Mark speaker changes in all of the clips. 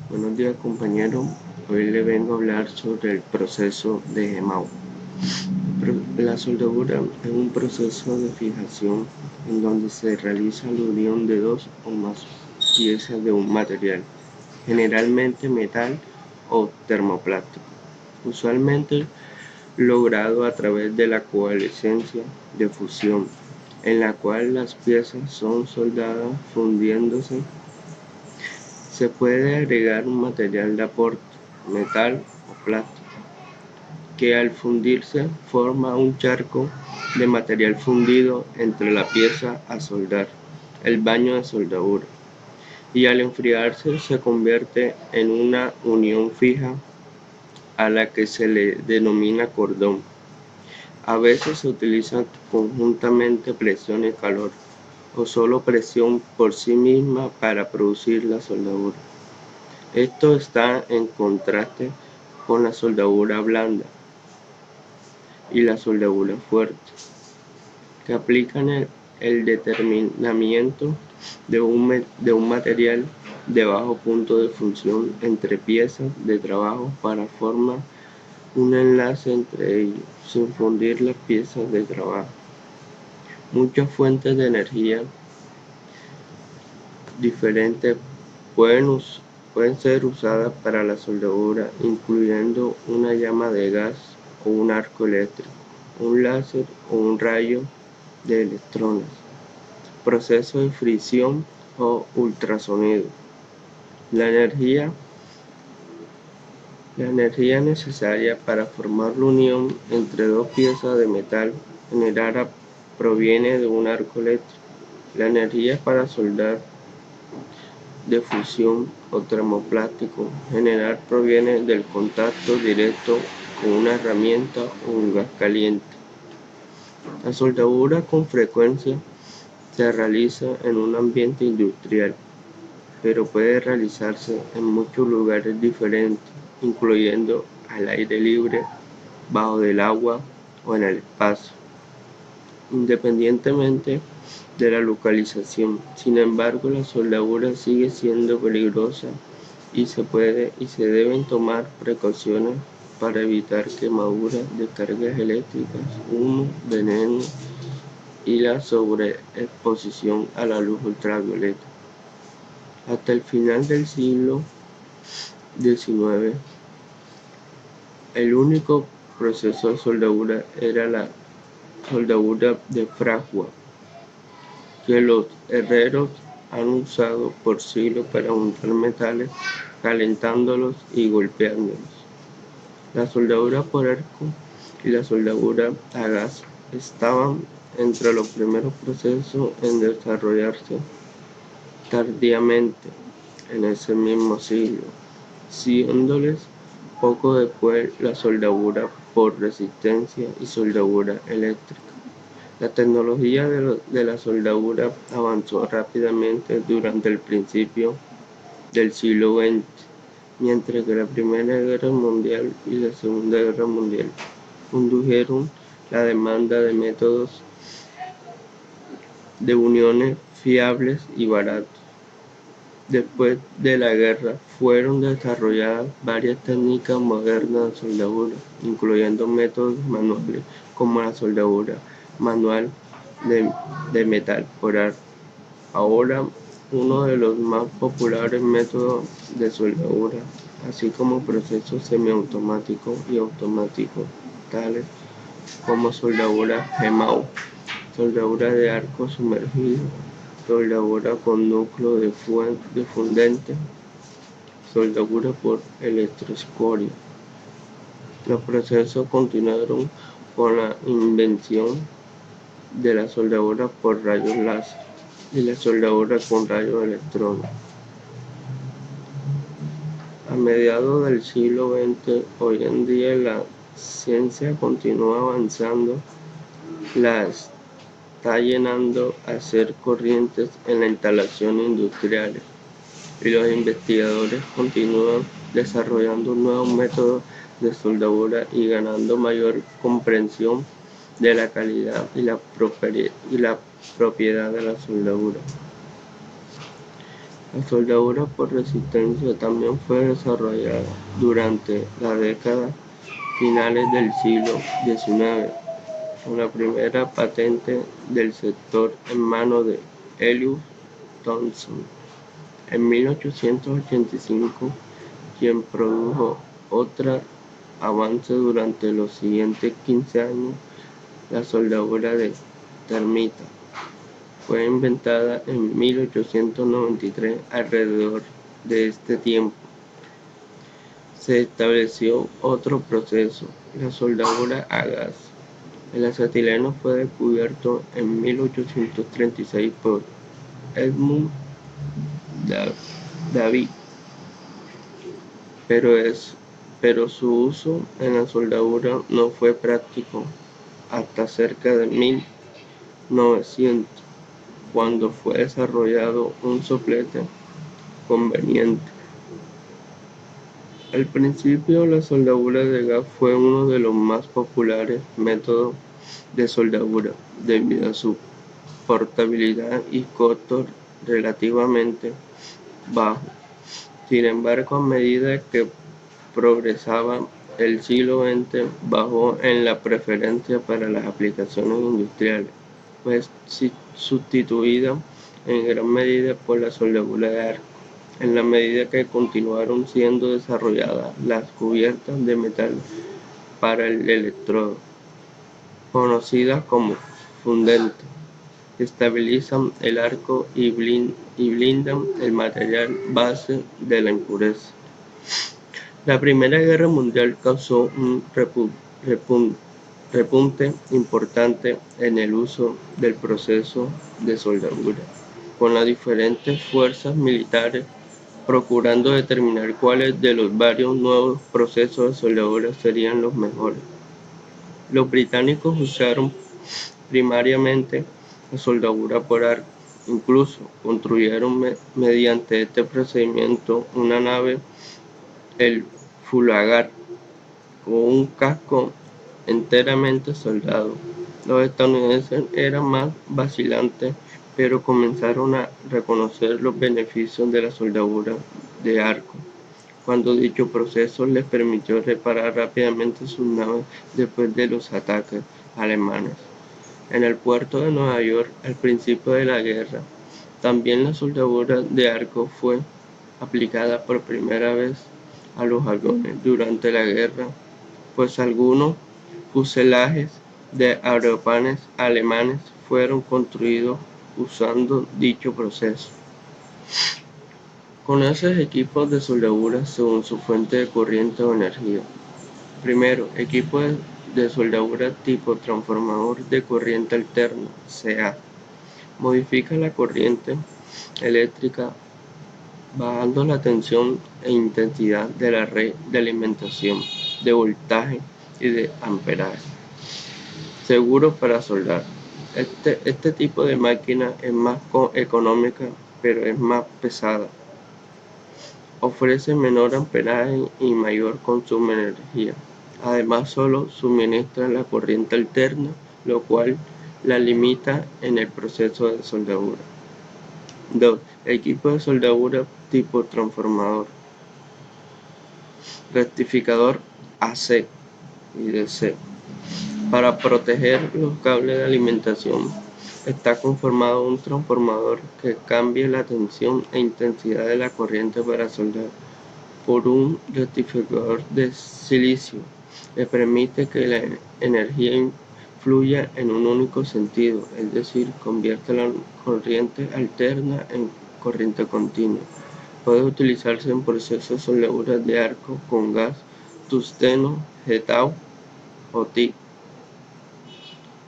Speaker 1: Buenos días, compañero. Hoy le vengo a hablar sobre el proceso de Gemau. La soldadura es un proceso de fijación en donde se realiza la unión de dos o más piezas de un material, generalmente metal o termoplástico, usualmente logrado a través de la coalescencia de fusión, en la cual las piezas son soldadas fundiéndose. Se puede agregar un material de aporte, metal o plástico, que al fundirse forma un charco de material fundido entre la pieza a soldar, el baño de soldadura, y al enfriarse se convierte en una unión fija a la que se le denomina cordón. A veces se utiliza conjuntamente presión y calor, o solo presión por sí misma para producir la soldadura. Esto está en contraste con la soldadura blanda y la soldadura fuerte, que aplican el determinamiento de un material de bajo punto de fusión entre piezas de trabajo para formar un enlace entre ellos, sin fundir las piezas de trabajo. Muchas fuentes de energía diferentes pueden, pueden ser usadas para la soldadura, incluyendo una llama de gas o un arco eléctrico, un láser o un rayo de electrones, proceso de fricción o ultrasonido. La energía, la energía necesaria para formar la unión entre dos piezas de metal generada proviene de un arco eléctrico. La energía para soldar de fusión o termoplástico general proviene del contacto directo con una herramienta o un gas caliente. La soldadura con frecuencia se realiza en un ambiente industrial, pero puede realizarse en muchos lugares diferentes, incluyendo al aire libre, bajo del agua o en el espacio, independientemente de la localización. Sin embargo, la soldadura sigue siendo peligrosa y se deben tomar precauciones para evitar quemaduras, descargas eléctricas, humo, veneno y la sobreexposición a la luz ultravioleta. Hasta el final del siglo XIX, el único proceso de soldadura era la soldadura de fragua, que los herreros han usado por siglos para untar metales, calentándolos y golpeándolos. La soldadura por arco y la soldadura a gas estaban entre los primeros procesos en desarrollarse tardíamente en ese mismo siglo, siguiéndoles poco después la soldadura por resistencia y soldadura eléctrica. La tecnología de la soldadura avanzó rápidamente durante el principio del siglo XX, mientras que la Primera Guerra Mundial y la Segunda Guerra Mundial condujeron la demanda de métodos de uniones fiables y baratos. Después de la guerra fueron desarrolladas varias técnicas modernas de soldadura, incluyendo métodos manuales como la soldadura manual de metal por arco. Ahora, uno de los más populares métodos de soldadura, así como procesos semiautomáticos y automáticos, tales como soldadura Gemau, soldadura de arco sumergido, soldadura con núcleo de fundente, soldadura por electroescoria. Los procesos continuaron con la invención de la soldadura por rayos láser y la soldadura con rayos electrónicos. A mediados del siglo XX, hoy en día la ciencia continúa avanzando, la está llenando a hacer corrientes en las instalaciones industriales y los investigadores continúan desarrollando nuevos métodos de soldadura y ganando mayor comprensión de la calidad y la propiedad de la soldadura. La soldadura por resistencia también fue desarrollada durante las décadas finales del siglo XIX, con la primera patente del sector en manos de Eliot Thomson en 1885, quien produjo otro avance durante los siguientes 15 años. La soldadura de termita fue inventada en 1893. Alrededor de este tiempo se estableció otro proceso, la soldadura a gas. El acetileno fue descubierto en 1836 por Edmund Davy, pero su uso en la soldadura no fue práctico hasta cerca de 1900, cuando fue desarrollado un soplete conveniente. Al principio, la soldadura de gas fue uno de los más populares métodos de soldadura, debido a su portabilidad y costo relativamente bajo. Sin embargo, a medida que progresaba el siglo XX, bajó en la preferencia para las aplicaciones industriales, pues sustituida en gran medida por la soldadura de arco, en la medida que continuaron siendo desarrolladas las cubiertas de metal para el electrodo, conocidas como fundentes, que estabilizan el arco y blindan el material base de la impureza. La Primera Guerra Mundial causó un repunte importante en el uso del proceso de soldadura, con las diferentes fuerzas militares procurando determinar cuáles de los varios nuevos procesos de soldadura serían los mejores. Los británicos usaron primariamente la soldadura por arco. Incluso construyeron mediante este procedimiento una nave, el Fulagar, con un casco enteramente soldado. Los estadounidenses eran más vacilantes, pero comenzaron a reconocer los beneficios de la soldadura de arco, cuando dicho proceso les permitió reparar rápidamente sus naves después de los ataques alemanes. En el puerto de Nueva York, al principio de la guerra, también la soldadura de arco fue aplicada por primera vez a los aviones durante la guerra, pues algunos fuselajes de aeroplanos alemanes fueron construidos usando dicho proceso. Conoce equipos de soldadura según su fuente de corriente o energía. Primero, equipo de soldadura tipo transformador de corriente alterna, CA. Modifica la corriente eléctrica bajando la tensión e intensidad de la red de alimentación, de voltaje y de amperaje. Seguro para soldar. Este tipo de máquina es más económica, pero es más pesada. Ofrece menor amperaje y mayor consumo de energía. Además, solo suministra la corriente alterna, lo cual la limita en el proceso de soldadura. 2. Equipo de soldadura tipo transformador. Rectificador AC y DC. Para proteger los cables de alimentación, está conformado un transformador que cambia la tensión e intensidad de la corriente para soldar por un rectificador de silicio, que permite que la energía fluya en un único sentido, es decir, convierte la corriente alterna en corriente continua. Puede utilizarse en procesos de soldadura de arco con gas, tungsteno, getao o TIG,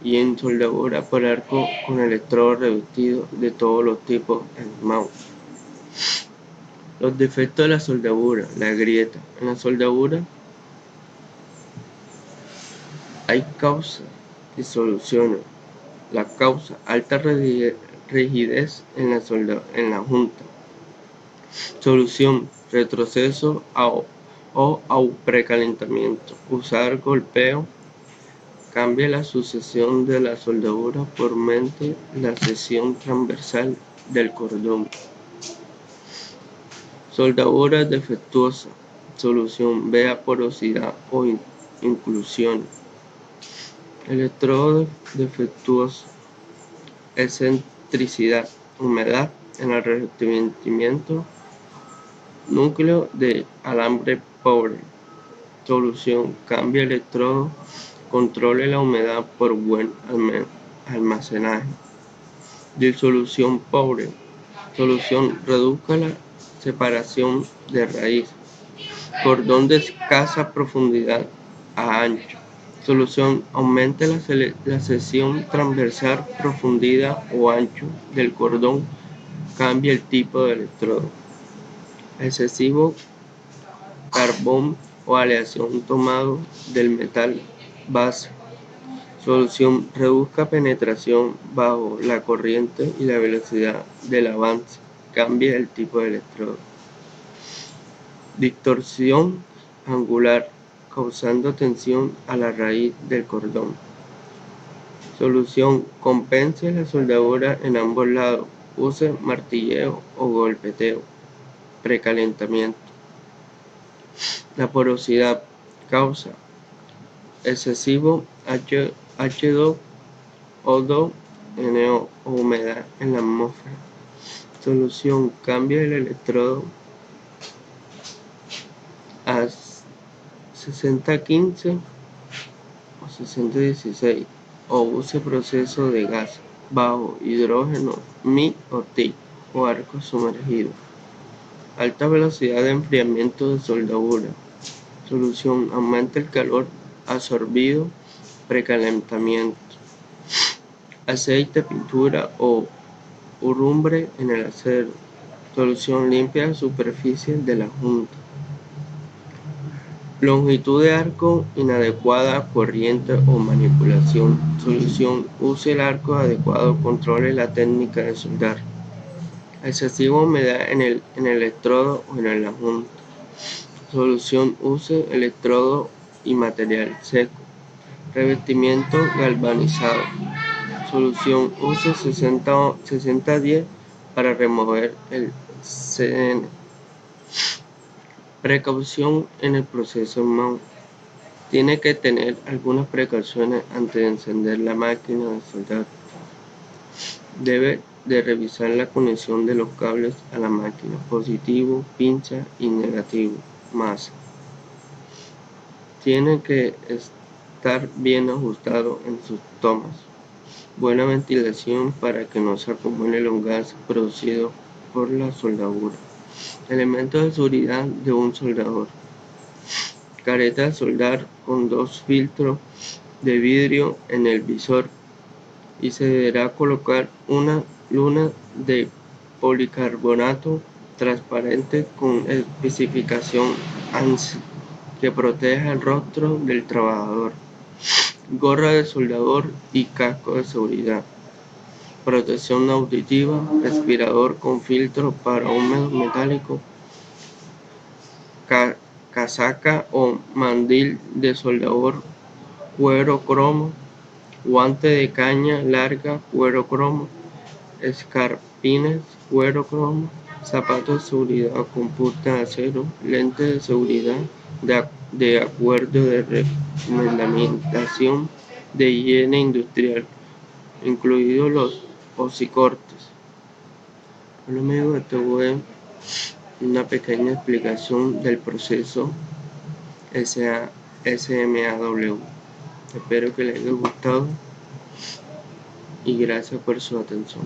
Speaker 1: y en soldadura por arco con electrodos revestidos de todos los tipos en MAU. Los defectos de la soldadura, la grieta. En la soldadura hay causas y soluciones. La causa, alta rigidez en la junta. Solución, retroceso o precalentamiento. Usar golpeo. Cambia la sucesión de la soldadura por mediante la sección transversal del cordón. Soldadura defectuosa. Solución: vea porosidad o inclusión. Electrodo defectuoso. Excentricidad: humedad en el revestimiento. Núcleo de alambre pobre. Solución: cambie electrodo. Controle la humedad por buen almacenaje. Disolución pobre. Solución: reduzca la separación de raíz. Cordón de escasa profundidad a ancho. Solución: aumente la sección transversal, profundidad o ancho del cordón. Cambie el tipo de electrodo. Excesivo carbón o aleación tomado del metal base. Solución: reduzca penetración bajo la corriente y la velocidad del avance. Cambie el tipo de electrodo. Distorsión angular, causando tensión a la raíz del cordón. Solución: compense la soldadura en ambos lados. Use martilleo o golpeteo. Precalentamiento. La porosidad causa excesivo H2O2NO o humedad en la atmósfera. Solución: cambie el electrodo a 6015 o 6016 o use proceso de gas bajo hidrógeno MI o TIC o arco sumergido. Alta velocidad de enfriamiento de soldadura. Solución: aumenta el calor absorbido. Precalentamiento. Aceite, pintura o herrumbre en el acero. Solución: limpia la superficie de la junta. Longitud de arco inadecuada, corriente o manipulación. Solución: use el arco adecuado, controle la técnica de soldar. Excesiva humedad en el electrodo o en la junta. Solución: use electrodo y material seco. Revestimiento galvanizado. Solución: use 60-10 para remover el CN. Precaución en el proceso MAU. Tiene que tener algunas precauciones antes de encender la máquina de soldar. Debe de revisar la conexión de los cables a la máquina, positivo, pincha y negativo, masa. Tiene que estar bien ajustado en sus tomas. Buena ventilación para que no se acumule los gases producidos por la soldadura. Elementos de seguridad de un soldador. Careta de soldar con 2 filtros de vidrio en el visor y se deberá colocar una luna de policarbonato transparente con especificación ANSI que proteja el rostro del trabajador. Gorra de soldador y casco de seguridad. Protección auditiva, respirador con filtro para húmedos metálicos, casaca o mandil de soldador, cuero cromo, guante de caña larga, cuero cromo, escarpines, cuero cromo, zapatos de seguridad con punta de acero, lentes de seguridad de acuerdo de recomendación de higiene industrial, incluidos los hocicortes. Bueno amigos, esto fue una pequeña explicación del proceso SMAW. Espero que les haya gustado y gracias por su atención.